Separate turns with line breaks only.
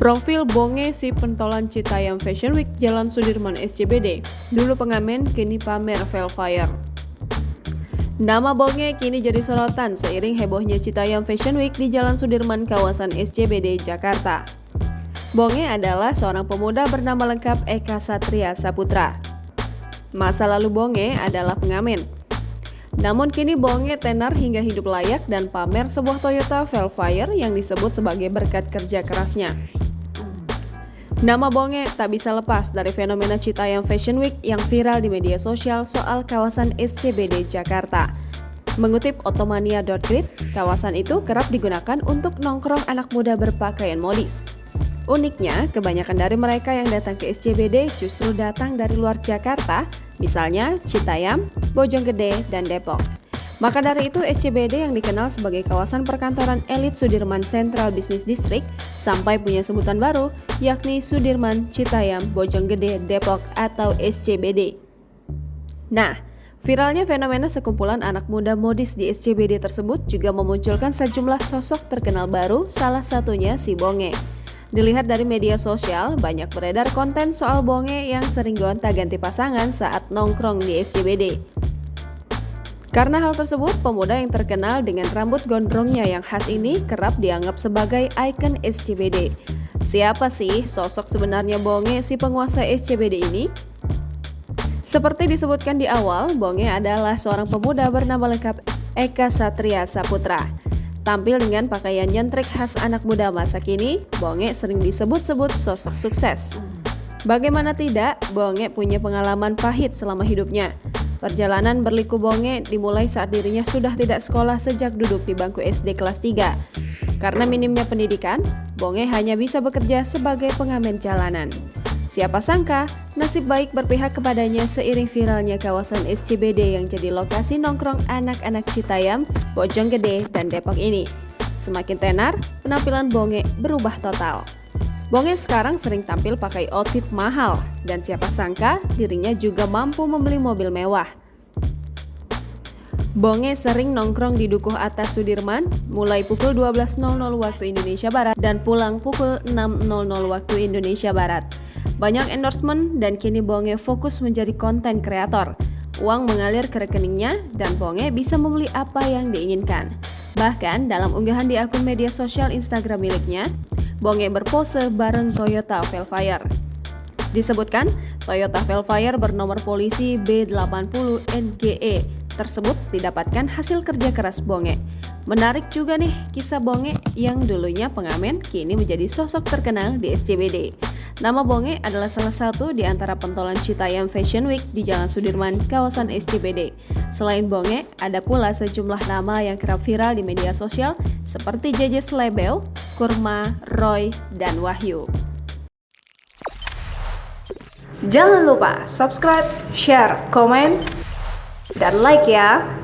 Profil Bonge si pentolan Citayam Fashion Week Jalan Sudirman SCBD. Dulu pengamen, kini pamer Velfire. Nama Bonge kini jadi sorotan seiring hebohnya Citayam Fashion Week di Jalan Sudirman kawasan SCBD, Jakarta. Bonge adalah seorang pemuda bernama lengkap Eka Satria Saputra. Masa lalu Bonge adalah pengamen. Namun kini Bonge tenar hingga hidup layak dan pamer sebuah Toyota Velfire yang disebut sebagai berkat kerja kerasnya. Nama Bonge tak bisa lepas dari fenomena Citayam Fashion Week yang viral di media sosial soal kawasan SCBD Jakarta. Mengutip Otomania.grid, kawasan itu kerap digunakan untuk nongkrong anak muda berpakaian modis. Uniknya, kebanyakan dari mereka yang datang ke SCBD justru datang dari luar Jakarta, misalnya Citayam, Bojonggede, dan Depok. Maka dari itu SCBD yang dikenal sebagai kawasan perkantoran elit Sudirman Central Business District sampai punya sebutan baru, yakni Sudirman, Citayam, Bojonggede, Depok atau SCBD. Nah, viralnya fenomena sekumpulan anak muda modis di SCBD tersebut juga memunculkan sejumlah sosok terkenal baru, salah satunya si Bonge. Dilihat dari media sosial, banyak beredar konten soal Bonge yang sering gonta-ganti pasangan saat nongkrong di SCBD. Karena hal tersebut, pemuda yang terkenal dengan rambut gondrongnya yang khas ini kerap dianggap sebagai ikon SCBD. Siapa sih sosok sebenarnya Bonge si penguasa SCBD ini? Seperti disebutkan di awal, Bonge adalah seorang pemuda bernama lengkap Eka Satria Saputra. Tampil dengan pakaian nyentrik khas anak muda masa kini, Bonge sering disebut-sebut sosok sukses. Bagaimana tidak, Bonge punya pengalaman pahit selama hidupnya. Perjalanan berliku Bonge dimulai saat dirinya sudah tidak sekolah sejak duduk di bangku SD kelas 3. Karena minimnya pendidikan, Bonge hanya bisa bekerja sebagai pengamen jalanan. Siapa sangka, nasib baik berpihak kepadanya seiring viralnya kawasan SCBD yang jadi lokasi nongkrong anak-anak Citayam, Bojonggede, dan Depok ini. Semakin tenar, penampilan Bonge berubah total. Bonge sekarang sering tampil pakai outfit mahal, dan siapa sangka dirinya juga mampu membeli mobil mewah. Bonge sering nongkrong di Dukuh Atas Sudirman mulai pukul 12.00 waktu Indonesia Barat dan pulang pukul 6.00 waktu Indonesia Barat. Banyak endorsement dan kini Bonge fokus menjadi konten kreator. Uang mengalir ke rekeningnya dan Bonge bisa membeli apa yang diinginkan. Bahkan dalam unggahan di akun media sosial Instagram miliknya, Bonge berpose bareng Toyota Velfire. Disebutkan, Toyota Velfire bernomor polisi B80 NGE tersebut didapatkan hasil kerja keras Bonge. Menarik juga nih kisah Bonge yang dulunya pengamen kini menjadi sosok terkenal di SCBD. Nama Bonge adalah salah satu di antara pentolan Citayam Fashion Week di Jalan Sudirman, kawasan SCBD. Selain Bonge, ada pula sejumlah nama yang kerap viral di media sosial seperti JJ Slebeo, Kurma, Roy, dan Wahyu. Jangan lupa subscribe, share, komen, dan like ya!